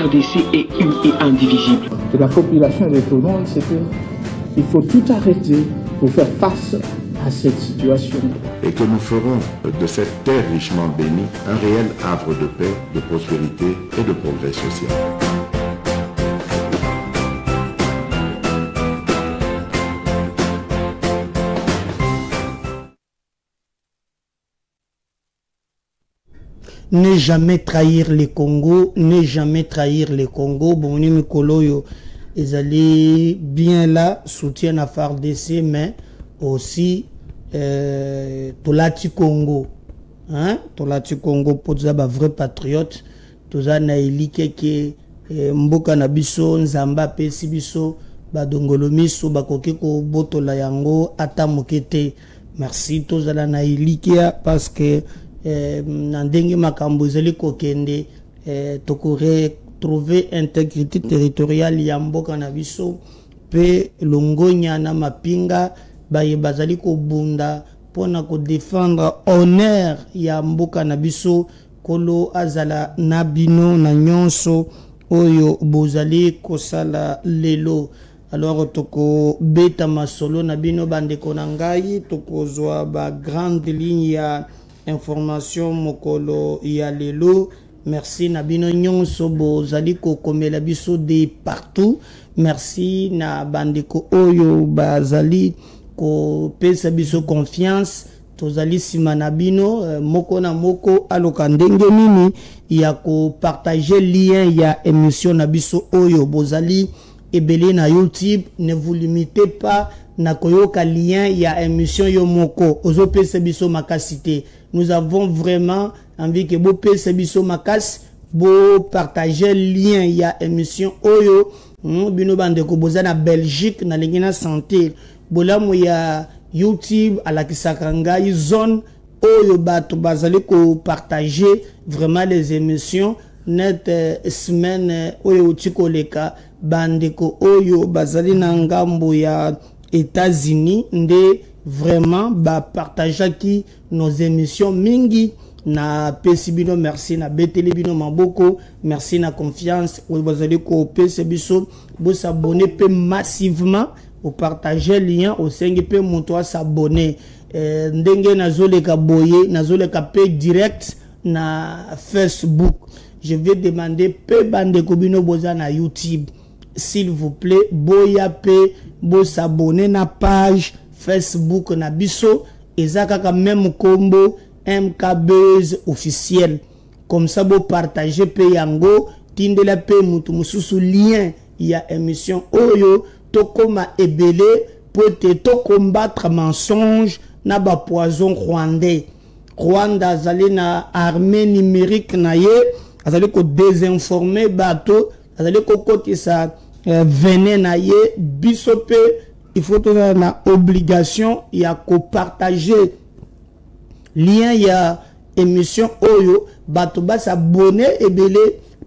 RDC est une et indivisible. Et la population répondante, c'est qu'il faut tout arrêter pour faire face à cette situation. Et que nous ferons de cette terre richement bénie un réel havre de paix, de prospérité et de progrès social. Ne jamais trahir les Congo, ne jamais trahir les Congo. Bon, Mikoloyo, ils allaient bien là, soutien à FARDC, mais aussi Tolati Congo. Hein? Tolati Congo, pour ça, vrai patriote. Tout ça, naïli keke, mboka na biso, nzamba pesi biso, badongolo miso, bakokeko boto la yango, ata mokete. Merci, tout ça, naïli kia, parce que Nandenge makambo zeli kokende tokore trouver intégrité territoriale ya mboka na biso pe longonya na mapinga baye bazali ko bunda pona ko défendre honneur ya mboka na biso kolo azala nabino na nyonso oyo bozali kosala lelo. Alors toko beta masolo na bino bandeko na ngai tokozwa ba grande ligne ya information mokolo ya lelo. Merci na bino nyonso bozali ko komela biso de partout. Merci na bandeko oyo bazali ko pesa biso confiance. Tozali sima na bino moko na moko aloka ndenge nini ya ko partager lien ya émission na biso oyo bozali ebele na YouTube. Ne vous limitez pas na koyoka lien ya émission yo moko ozo pesa biso makasité. Nous avons vraiment envie que vous pesa biso makas bo partager lien ya émission oyo bino bande ko boza na Belgique na lingina santé bolamu ya YouTube à la kisakanga zone oyo bato bazali ko partager vraiment les émissions net semaine oyo tikoleka bande ko oyo bazali na ngambo ya États-Unis nde vraiment ba partager qui nos émissions mingi na pesibino. Merci na betelebino maboko, merci na confiance ou bazali ko pesebiso bo s'abonner pe massivement ou partager lien au 5 pe monto s'abonner ndenge nazoleka boye nazoleka pe direct na Facebook. Je vais demander pe bande kobino boza na YouTube, s'il vous plaît boya pe bo s'abonner na page Facebook na biso ezaka même combo MKBuzz officiel, comme ça bo partager pe yango tindela pe mutu mususu lien ya émission oyo tokoma ebele pour te combattre mensonge na ba poison rwandais. Rwanda azali na armée numérique na ye azali ko désinformer bato azali ko kotisa venin na ye biso pe il faut avoir une obligation ya ko partager lien ya émission oyo bato ba s'abonner ebele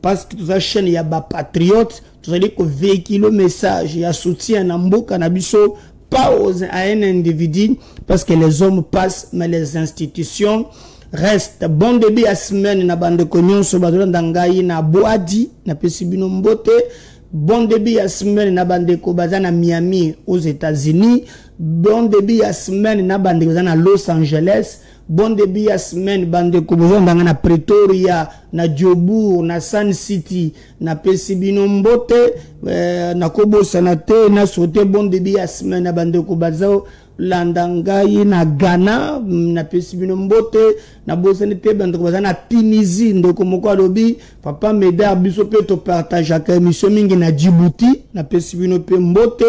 parce que toute la chaîne ya ba patriote tout ça dit ko véhicule message ya soutien na mboka na biso pas à un individu parce que les hommes passent mais les institutions restent. Bon début à semaine na bande konyon so bato ndangai na boadi na pesibino mbote. Bon début à semaine na bande ko bazana Miami aux États-Unis. Bon début à semaine na bande ko bazana Los Angeles. Bon début à semaine bande ko bazana na Pretoria, na Joburg, na Sun City, na pesibino mbote na kobo sanate na sote. Bon début à semaine na bande ko bazao landangai na Ghana na pesibino mbote na bosanete bande ko bazana Tunisie ndoko moko alobi papa meda biso pe to partage ak émission mingi na Djibouti na pesibino pe mbote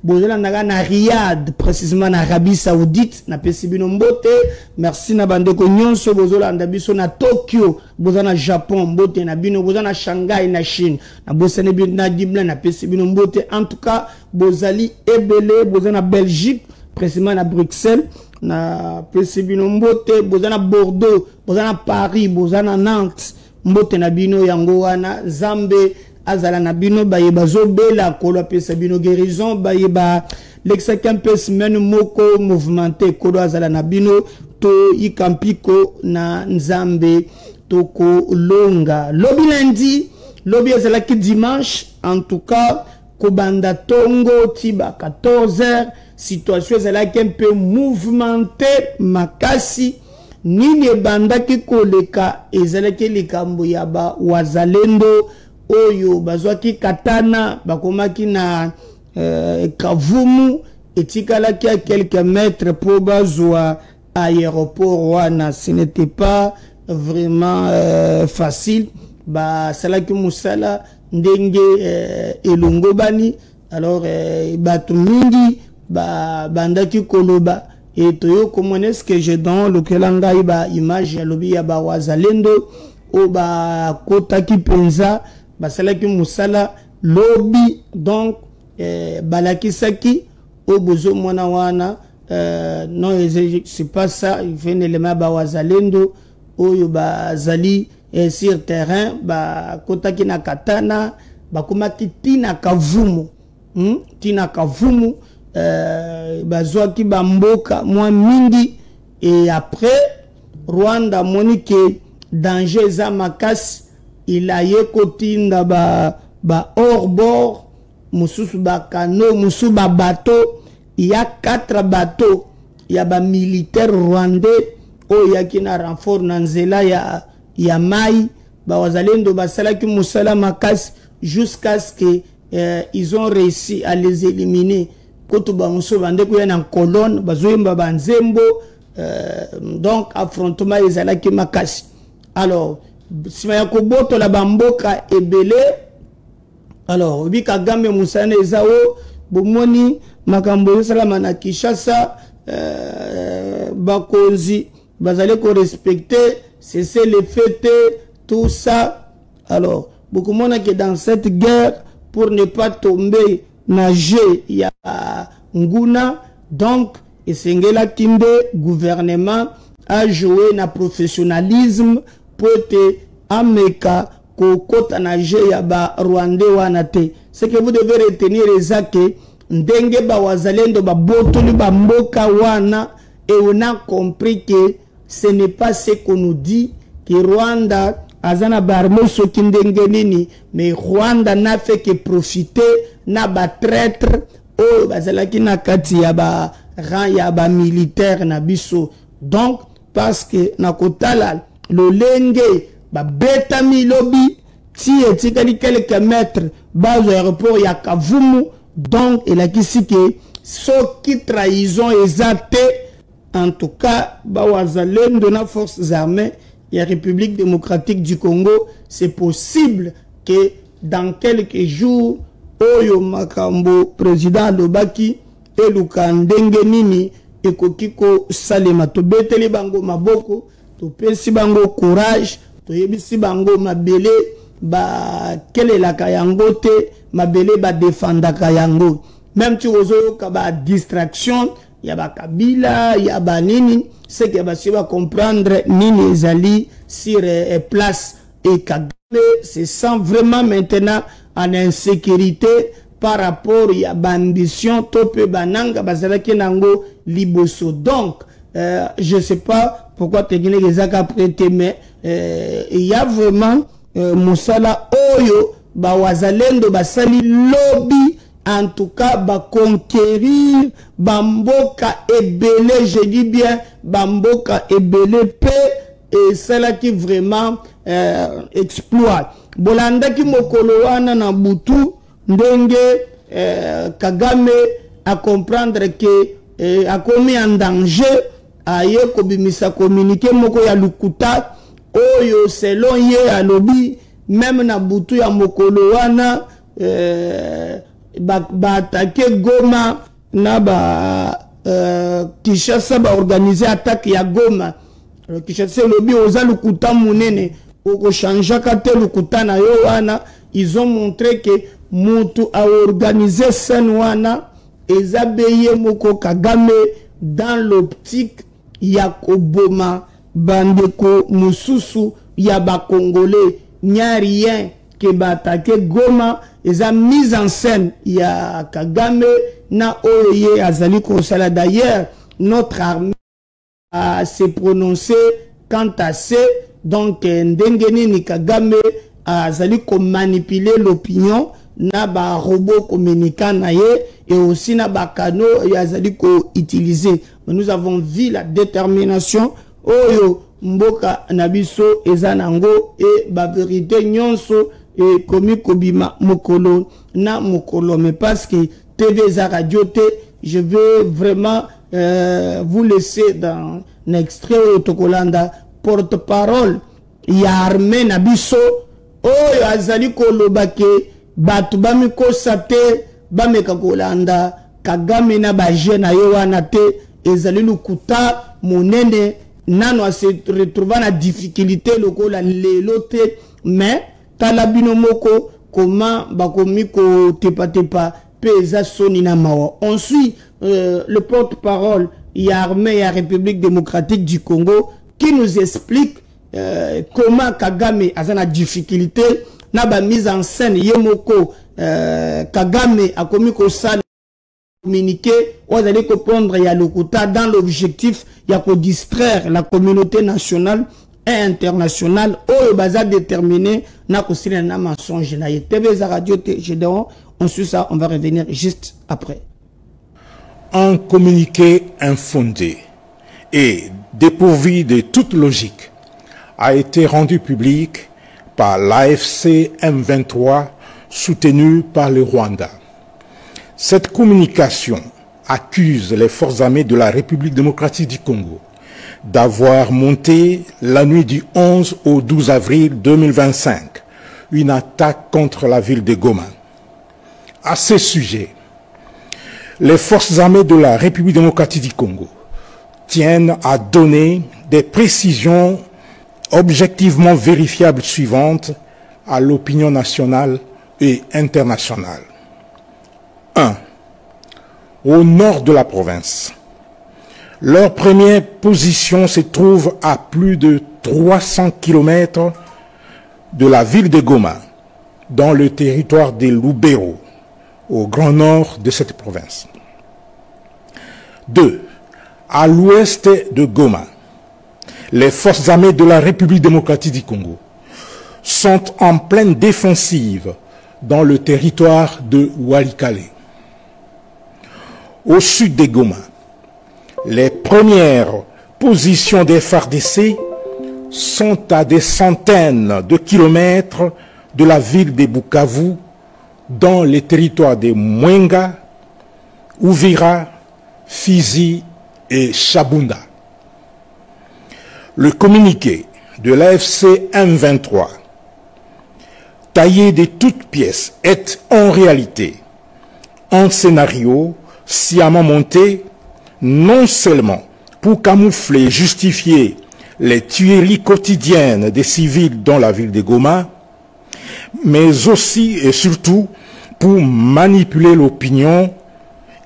bozela na Riyad précisément na Arabie Saoudite na pesibino mbote. Merci na bande ko nyonso bozola nda biso na Tokyo bozana Japon mbote na bino bozana Shanghai na Chine na bosane bino na Dibla na pesibino mbote. En tout cas bozali ebele bozana Belgique précisément na Bruxelles na pesibino mbote bozana Bordeaux bozana Paris bozana Nantes mbote na bino yango wana Zambe azala na bino baye bazobela kolo pesa bino guérison baye ba l'examen pe semaine moko mouvementé kolo azala na bino to ikampiko na Nzambe toko longa lobi lundi lobby ezalaki dimanche en tout cas kobanda tongo tiba 14h situation ezalaki un peu mouvementée makasi nini ebandaki koleka ezalaki likambo ya ba wazalendo oyo bazwaki katana bakomaki na kavumu etikalaki à quelques mètres pour bazwa aéroport wana. Ce n'était pas vraiment facile ba salaki musala ndenge elongo bani alors bato mingi ba bandaki koloba et toyo komone ce que je donne lokelanga ba image ya lobi ya ba wazalendo o ba kotaki penza ba salaki musala lobby donc balakisaki o bozo mwana wana non c'est pas ça il fait un élément ba wazalendo oyo bazali sur terrain ba kotaki na katana bakomaki tina kavumu tina kavumu bazwaki bamboka mwa mingi et après Rwanda monique danger za makasi il a ye kotinda ba hors bord mususu ba kano mususu ba bateau. Il y a 4 bateaux il y a ba militaire rwandais o yaki na renfort na nzela ya mai ba wazalendo basalaki musala makasi jusqu'à ce que ils ont réussi à les éliminer koto ba muso bande ko yana colonne bazoyemba banzembo donc affrontement ezalaki makasi. Alors sima ya koboto la bamboka ebele alors bi Kagame musana ezao bomoni makambo salama na Kinshasa bakonzi bazali ko respecter cesser les fêtes tout ça. Alors beaucoup monde que dans cette guerre pour ne pas tomber nager ya nguna donc esengela kimbe gouvernement a joué na professionnalisme pour te ameka kokota nager ya ba rwandais wana te. Ce que vous devez retenir est que ndenge ba wazalendo ba botoli ba mboka wana et on a compris que ce n'est pas ce qu'on nous dit que Rwanda azana barmo soki ndenge nini mais Rwanda n'a fait que profiter na ba traître o bazalaki na kati ya ba rang ya ba militaire na biso. Donc parce que na kotala le lenge ba beta milobi ti etikali quelques mètres bas aéroport ya Kavumu. Donc il a dit que ceux qui trahison exacté en tout cas ba wazalendo na forces armées et la République démocratique du Congo, c'est possible que dans quelques jours oyo makambo président Lobaki et Lukandenge nini ekokiko salema to beteli bango maboko to pesi bango courage to yebisi bango mabele ba kelelaka yango te mabele ba défendaka yango même tu ozo ka ba distraction ya ba kabila ya ba nini c'est que ba va comprendre nini ezali sur place et Kagame se sent vraiment maintenant en insécurité par rapport à l'ambition tope bananga bazalaki nango liboso. Donc je sais pas pourquoi te gine ezaka prêté mais il y a vraiment musala oyo ba wazalendo basali lobby en tout cas ba conquérir bamboka ebele, je dis bien bamboka ebele pe et cela qui vraiment exploit bolanda ki mokolo wana na butu ndenge Kagame à comprendre que a commis en danger aye kobimisa communiqué moko ya lukuta oyo selon ye alobi même na butu ya mokolo wana ba attaquer Goma na ba Kinshasa ba organiser attaque ya Goma. Kinshasa lobi oza lukuta munene oko chanja kate lukuta na yo wana. Ils ont montré que mutu a organisé scène wana ezabeye moko Kagame dans l'optique ya koboma bandeko mususu ya ba Congolais. N'y a rien que ba attaquer Goma. Ils ont mis en scène ya Kagame na oye azali kosala. D'ailleurs notre armée a se prononcé quant à ce donc ndengeni ni Kagame azali ko manipuler l'opinion na ba robot communicant naye et aussi na ba canaux azali ko utiliser. Mais nous avons vu la détermination oyo mboka nabiso ezanango et ba vérité nyonso et komi kobima mokolo na mokolo. Mais parce que TV za radio te, je vais vraiment vous laisser dans un extrait au Tokolanda porte-parole ya armée nabiso oyo azali kolobake batu bamiko sate bameka kolanda Kagame na baje na yo wana te ezali lukuta monene nano se retrouver na difficulté lokola lelo te mais talabino moko comment bakomi ko tepa pesa soni na mawa. On suit le porte-parole ya armée ya République démocratique du Congo qui nous explique comment Kagame a une difficulté na ba mise en scène yemoko Kagame a commis ko ça communiquer ou d'aller comprendre ya lokuta dans l'objectif ya ko distraire la communauté nationale et internationale ou baza déterminé na ko sina na mensonge na TV za radio te Gédéon. On suit ça, on va revenir juste après. Un communiqué infondé et dépourvu de toute logique a été rendu public par l'AFC M23 soutenu par le Rwanda. Cette communication accuse les forces armées de la République démocratique du Congo d'avoir monté la nuit du 11 au 12 avril 2025 une attaque contre la ville de Goma. À ce sujet, les forces armées de la République démocratique du Congo tiennent à donner des précisions objectivement vérifiables suivantes à l'opinion nationale et internationale. 1. Au nord de la province, leur première position se trouve à plus de 300 km de la ville de Goma, dans le territoire de Lubero, au grand nord de cette province. 2. À l'ouest de Goma, les forces armées de la République démocratique du Congo sont en pleine défensive dans le territoire de Walikale. Au sud de Goma, les premières positions des FARDC sont à des centaines de kilomètres de la ville de Bukavu, dans les territoires de Mwenga, Uvira, Fizi et Chabunda. Le communiqué de l'AFC M23, taillé de toutes pièces, est en réalité un scénario sciemment monté non seulement pour camoufler et justifier les tueries quotidiennes des civils dans la ville de Goma, mais aussi et surtout pour manipuler l'opinion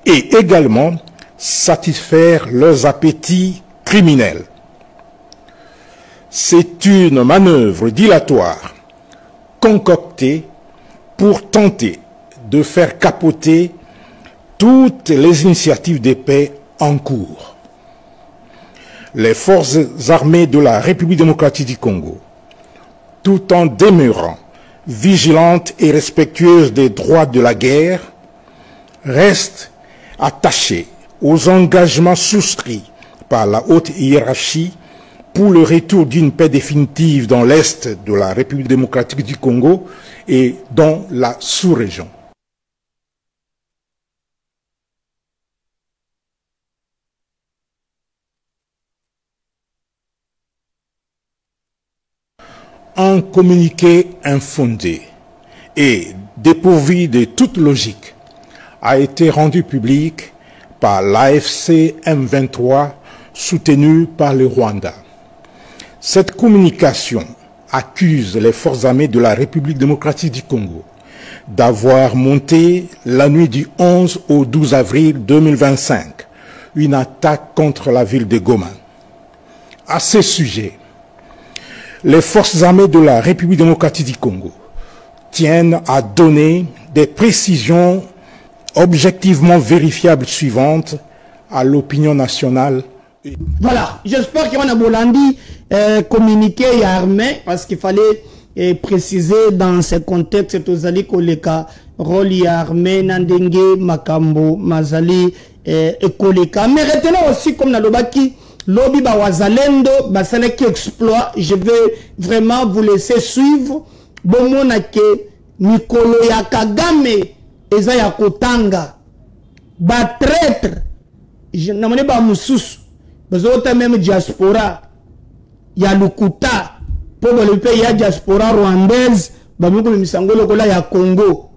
et également satisfaire leurs appétits criminels. C'est une manœuvre dilatoire concoctée pour tenter de faire capoter toutes les initiatives de paix en cours. Les forces armées de la République démocratique du Congo, tout en demeurant vigilantes et respectueuses des droits de la guerre, restent attachées aux engagements souscrits par la haute hiérarchie pour le retour d'une paix définitive dans l'Est de la République démocratique du Congo et dans la sous-région. Un communiqué infondé et dépourvu de toute logique a été rendu public par l'AFC M23 soutenu par le Rwanda. Cette communication accuse les forces armées de la République démocratique du Congo d'avoir monté la nuit du 11 au 12 avril 2025 une attaque contre la ville de Goma. À ce sujet, les forces armées de la République démocratique du Congo tiennent à donner des précisions objectivement vérifiables suivantes à l'opinion nationale. Voilà, j'espère qu'on a Bolandi communiqué et armé parce qu'il fallait préciser dans ce contexte tozali koleka rôle ya armée nandenge makambo mazali ekoleka. Mais retenons aussi comme nalobaki lobby ba wazalendo basalaki exploit. Je vais vraiment vous laisser suivre. Bomona ke mikolo ya Kagame eza ya kotanga ba traître namone ba mususu bazota même diaspora ya lukuta pour le pays ya diaspora rwandaise ba mikolo misango lokola ya Congo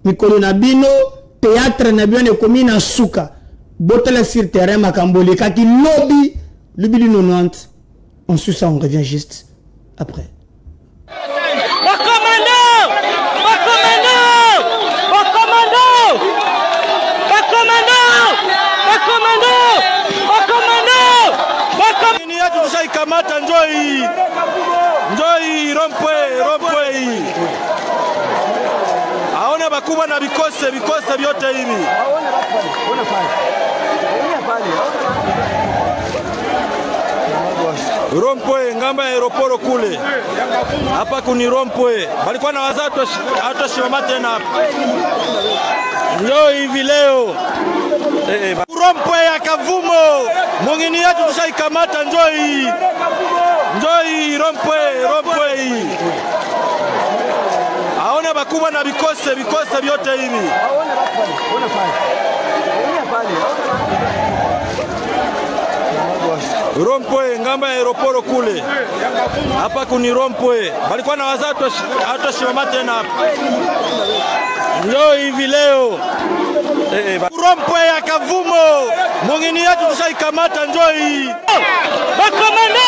mikolo na bino théâtre na bino ekomi na suka botela sur terrain makambole kaki lobby du 90. On suit ça, on revient juste après. Kamata njoi rompwe aona bakubwa na bikose vyote hivi rompwe ngamba ya aeroporo kule hapa kuni rompwe balikuwa na wazatu hata shimama tena hapa njoi hivi leo rompwe ya Kavumo mwingine yetu tushaikamata njoi rompwe aona bakubwa na bikose vyote hivi rompwe ngamba ya aeroporo kule hapa kuni rompwe balikuwa na wazatu hata shimama tena hapa njoi hivi leo rompwe ya Kavumo mwingine yetu tushaikamata njoi bakomando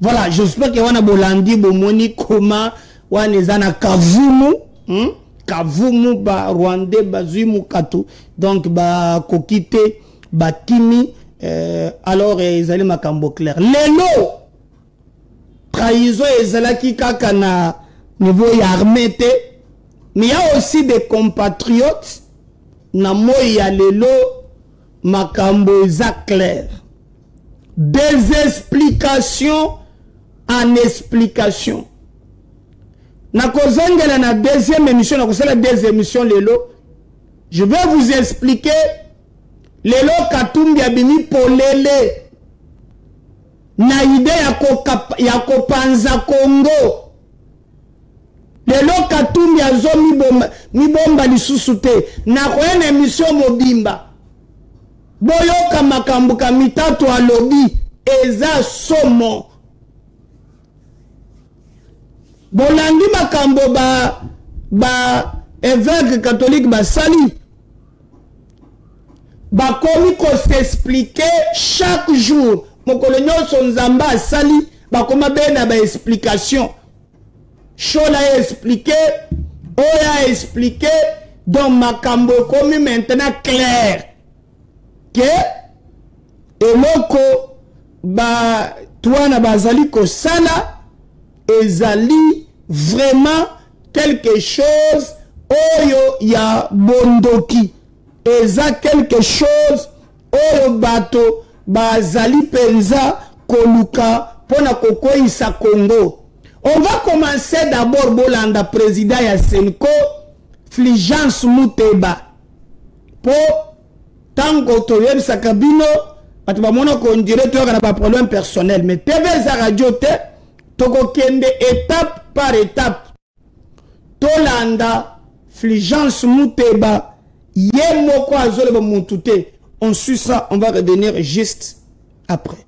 Voilà, j'espère que wana bolandi bomoni koma wana zana Kavumu, Kavumu ba Rwandais bazui mukatu, donc ba kokite ba kimi, alors ils allaient makambo clair. Lelo trahison ezalaki kaka na niveau ya armée te, mais il y a aussi des compatriotes na moya lelo makambo za clair. Des explications en explication. Na kozongela na deuxième émission, na kosala deuxième émission lelo. Je vais vous expliquer lelo Katumbi abimi polele na idée ya kopanza Congo. Lelo Katumbi azo mibomba lisusu te na koyena émission mobimba. Boyoka makambo ka mitatu alobi eza somo. Bolandi makambo ba évêque catholique ba sali ba komi ko s'expliquer chaque jour mokolo nyonso nzamba sali ba koma bena ba explication chola expliquer oya expliquer donc makambo komi maintenant clair que eloko ba twana bazali ko sala ezali vraiment quelque chose oyo ya bondoki eza quelque chose oyo bato bazali penza koluka pona kokoisa Congo. On va commencer d'abord bolanda président ya Senko Fulgence Muteba po tango toyebisa kabino bato bamona ko ndire to kana ba problème personnel mais TV za radio te toko kende étape par étape tolanda Fulgence Muteba ye moko azole ba muntute. On suit ça, on va revenir juste après.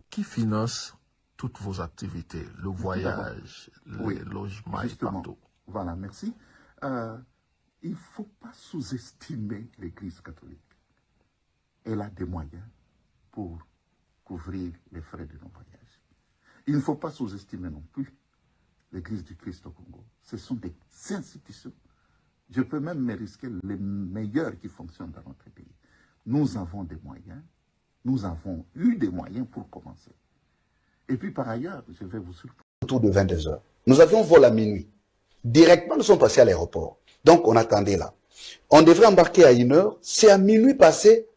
Qui finance toutes vos activités, le voyage, le logement et partout. Voilà, merci. Il ne faut pas sous-estimer l'Église catholique. Elle a des moyens pour couvrir les frais de nos voyages. Il ne faut pas sous-estimer non plus l'Église du Christ au Congo. Ce sont des institutions. Je peux même me risquer les meilleures qui fonctionnent dans notre pays. Nous avons des moyens. Nous avons eu des moyens pour commencer. Et puis par ailleurs, je vais vous surprendre. Autour de 22 heures. Nous avions vol à minuit. Directement, nous sommes passés à l'aéroport. Donc, on attendait là. On devrait embarquer à 1 heure. C'est à minuit passé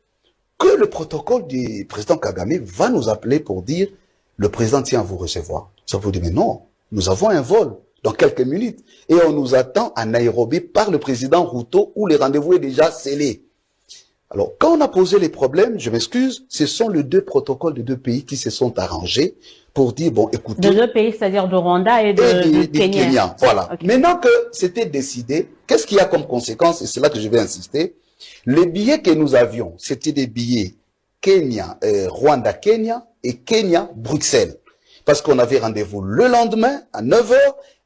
que le protocole du président Kagame va nous appeler pour dire le président tient à vous recevoir. Ça vous dit, mais non, nous avons un vol dans quelques minutes. Et on nous attend à Nairobi par le président Ruto où le rendez-vous est déjà scellé. Alors, quand on a posé les problèmes, je m'excuse, ce sont les 2 protocoles des 2 pays qui se sont arrangés pour dire, bon, écoutez... De 2 pays, c'est-à-dire de Rwanda et de Kenya. Voilà. Okay. Maintenant que c'était décidé, qu'est-ce qu'il y a comme conséquence? Et c'est là que je vais insister. Les billets que nous avions, c'était des billets Rwanda-Kenya et Kenya-Bruxelles. Parce qu'on avait rendez-vous le lendemain à 9 h.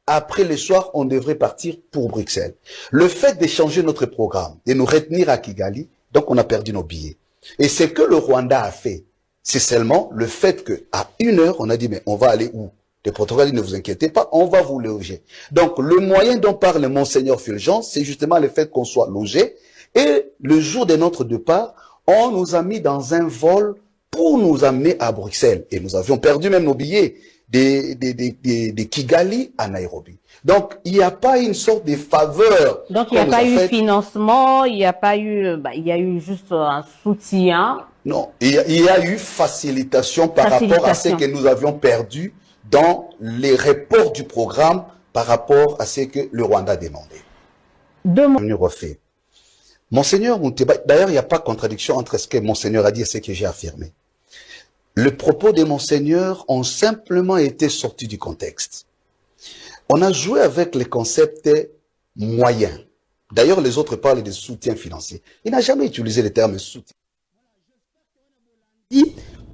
Après le soir, on devrait partir pour Bruxelles. Le fait d'échanger notre programme, de nous retenir à Kigali, donc on a perdu nos billets. Et ce que le Rwanda a fait, c'est seulement le fait qu'à 1 h, on a dit, mais on va aller où? Le protocole dit, ne vous inquiétez pas, on va vous loger. Donc le moyen dont parle Monseigneur Fulgence, c'est justement le fait qu'on soit logé. Et le jour de notre départ, on nous a mis dans un vol pour nous amener à Bruxelles. Et nous avions perdu même nos billets de Kigali à Nairobi. Donc, il n'y a pas une sorte de faveur. Donc, il n'y a pas eu financement, il n'y a pas eu, il y a eu juste un soutien. Non, il y a eu facilitation par rapport à ce que nous avions perdu dans les reports du programme par rapport à ce que le Rwanda demandait. Refait. Monseigneur Munteba, d'ailleurs, il n'y a pas de contradiction entre ce que Monseigneur a dit et ce que j'ai affirmé. Les propos de Monseigneur ont simplement été sortis du contexte. On a joué avec les concepts moyens. D'ailleurs, les autres parlent de soutien financier. Il n'a jamais utilisé le terme soutien.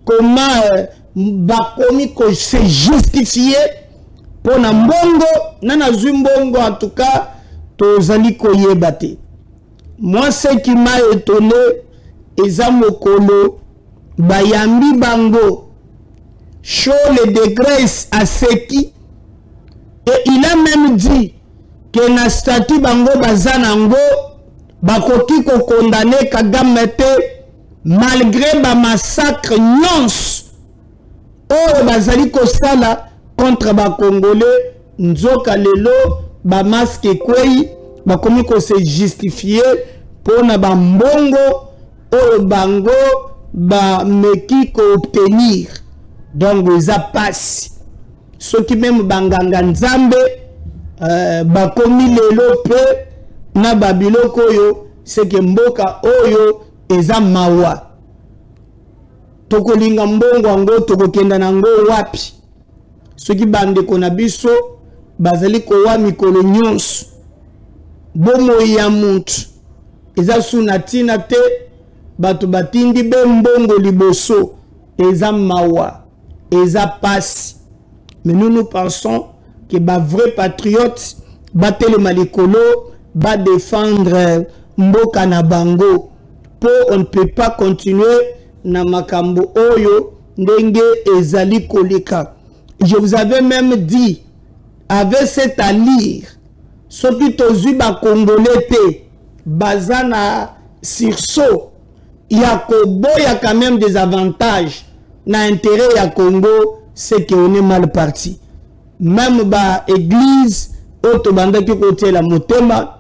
Comment bakomi ko se justifier pour na mbongo nana zumbongo en tout cas tozali ko yebate. Moi ce qui m'a étonné ezamokolo bayambi bango show le de grâce à Seki. Et il a même dit que na statut bango bazanango bakoki ko condamner Kagame malgré ba massacre nyons o bazali ko sala contre ba congolais nzoka lelo ba masque kwei bakomi ko se justifier pour na ba mbongo o bango ba meki ko obtenir. Donc ça passe. Ceux qui même banganga nzambe bakomi lelo pe na babiloko yo c'est que mboka oyo eza mawa tokolinga mbongo ngo tokokenda nango wapi soki bande kona biso bazali ko wa mikolo nyonso bomo ya muntu eza suna tina te bato batindi be mbongo liboso eza mawa eza pasi. Mais nous pensons que les vrais patriotes battent le malikolo, va défendre Mboka na bango. Pour on ne peut pas continuer na makambo oyo ndenge ezali koleka. Je vous avais même dit avec cette allure, ce qui tozu ba congolais te bazana sursaut, il y a quand même des avantages na intérêt ya Congo. C'est qu'on est mal parti. Même ba église, autobanda qui côté la motema,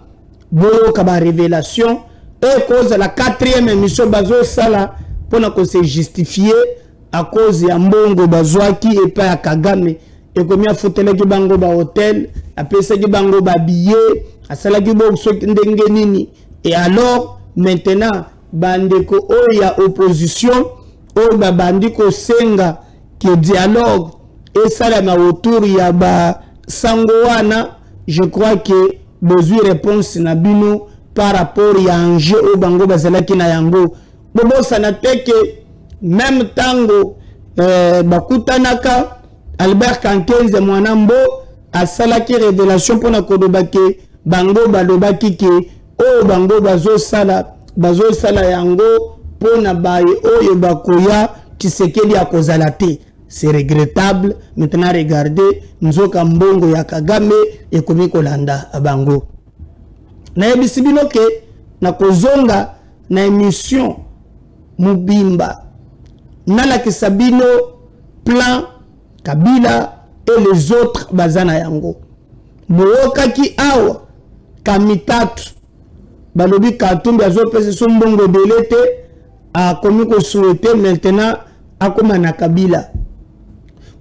boyo kaba révélation, et cause la 4e émission bazo sala, pour qu'on se justifier à cause ya mbongo bazwaki et pas à Kagame. Et comme ya fotele ki bango ba hôtel, après ça ki bango ba billet, à sala ki bo so ndenge nini. Et alors, maintenant, bandeko o ya opposition, o ba bandiko senga, que dialogue et ça là autour il y a ba sangoana. Je crois que besoin réponse na bino par rapport à enjeu au bango bazala ki na yango bobo ça na que même tango bakutanaka Albert Kankenze Mwanambo a salaki révélation pour na kodobake bango balobaki ke o bango bazosala yango pour na baye oyo bakoya Tshisekedi a kozala te. C'est regrettable. Maintenant regardez nzoka mbongo ya Kagame ekomi kolanda abango. Na yebisibino ke na kozonga na émission Mubimba Nala Kisabino plan Kabila et les autres bazana yango. Bookaki awa kamitatu balobi Katumbi azopesa sombongo delete a komi ko souhaiter maintenant akoma na Kabila.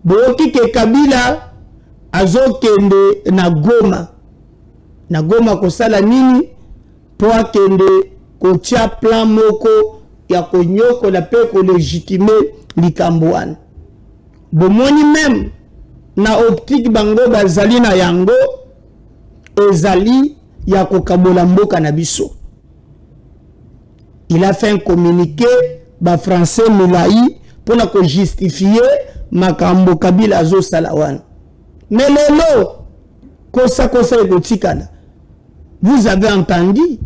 Boki ke Kabila azokende na Goma kosala nini po akende kotia plan moko ya konyoko la pe ko légitimer likambo wana. Bomoni même na optique bango bazali na yango ezali ya kokabola mboka na biso. Il a fait un communiqué ba français Milayi pour na ko justifier makambo Kabila zo salawan. Mais lelo kosa ekotikana. Vous avez entendu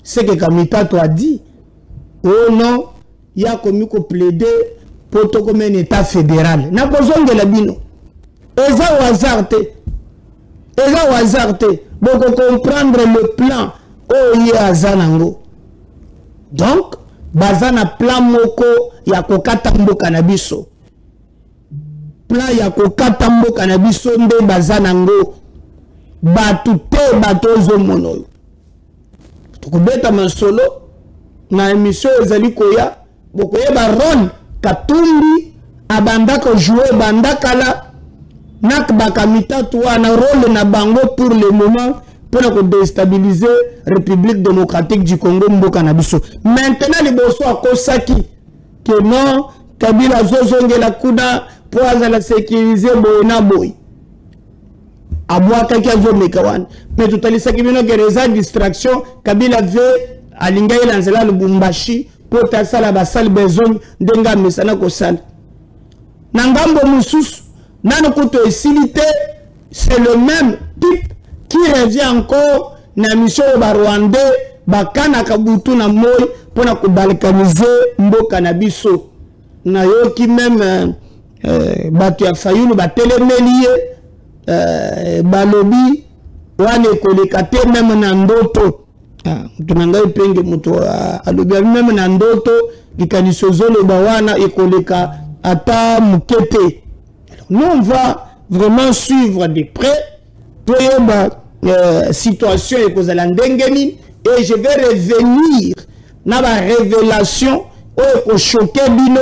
ce que Kamitato a dit. Oh non, il y a commis qu'on plaider pour tout comme un état fédéral. N'a pas besoin de la bino. Eza au hasard. Donc comprendre le plan. Oh il y a Zanango. Donc, bazana plan moko ya kokatambo kanabiso. Plan ya kokatambo kanabiso nde bazanango. Batu te batozo mono. Tukubeta masolo na émission ezali koya bokoye ba rôle Katumbi abandaka jouer bandakala nak bakamita toi na rôle na bango pour le moment pour déstabiliser République démocratique du Congo mboka na biso. Maintenant les bosso akosaki que non Kabila zozongela kuna pour azala sécuriser boyena boy. Abouaka qui a joué Mekawan. Mais tout à l'heure, ça qui vient de distraction, Kabila veut alinga ilanzela Lubumbashi pour tasala la basal besoin denga mesana kosal. Nangambo musus, nanokoto esilité, c'est le même type qui revient encore na mission ba Rwandais, bakana kabutu na moy pour na balkaniser mboka na biso. Na yoki même batu ya fayulu batelemelie balobi wane kolekate même na ndoto tunangai penge muto alobi même na ndoto likaniso zolo bawana ekoleka ata mukete. Nous on va vraiment suivre de près pour situation ekozala ndengeni et je vais revenir na ba révélation au choquer bino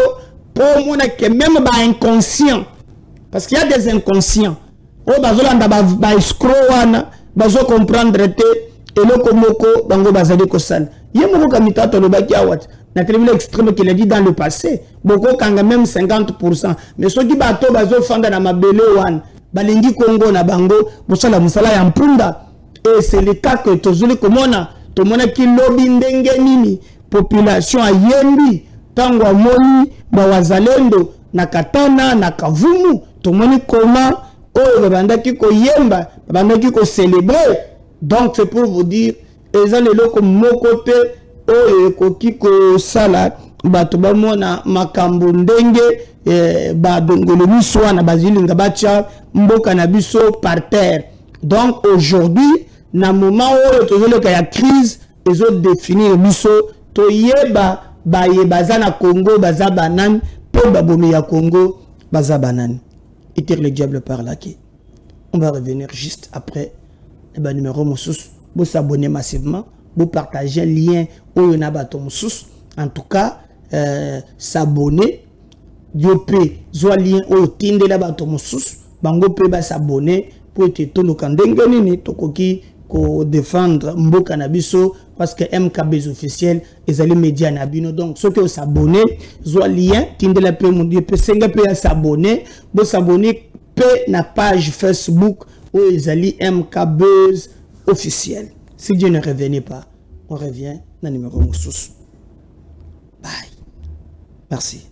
pour mona que même ba inconscient parce qu'il y a des inconscients. Oh bazolanda ba escroc wana bazo comprendre te eloko moko bango bazali kosala yemo Kamitato lobaki awat na tribunal extrême qu'il a dit dans le passé boko kanga même 50% mais soki bato bazo fanda na mabele wana balingi Congo na bango bosala musala ya mpunda et c'est le cas que tozuli komona tomona ki lobi ndenge nini population ayembi tango amoni ba wazalendo na Katana na Kavumu tomoni comment oh babandaki ko yemba babandaki ko célébrer. Donc c'est pour vous dire eza lelo ko mokote oh ekoki ko sala bato bamona makambo ndenge ba dongolo miso na bazilinga bacha mboka na biso par terre. Donc aujourd'hui na moment où tozoleka ya crise ezo définir biso to yeba ba yebaza na Congo baza banane po babomi ya Congo baza banane. Et tire le diable par là qui. On va revenir juste après. Et ben numéro moussous. Vous s'abonner massivement. Vous partager lien au yonabato moussous. En tout cas, s'abonner. Yopé, soit lien au tinde la bato moussous. Bango peut s'abonner pour être tout le kandengani ni tokoki ko défendre mboka na biso parce que MKB officiel et les médias nabino. Donc ceux qui s'abonner, soit lien tinde la pe mon Dieu peut s'abonner. Vous s'abonner na page Facebook où ils allaient MKB officiel. Si Dieu ne revenait pas, on revient dans le numéro Moussous. Bye. Merci.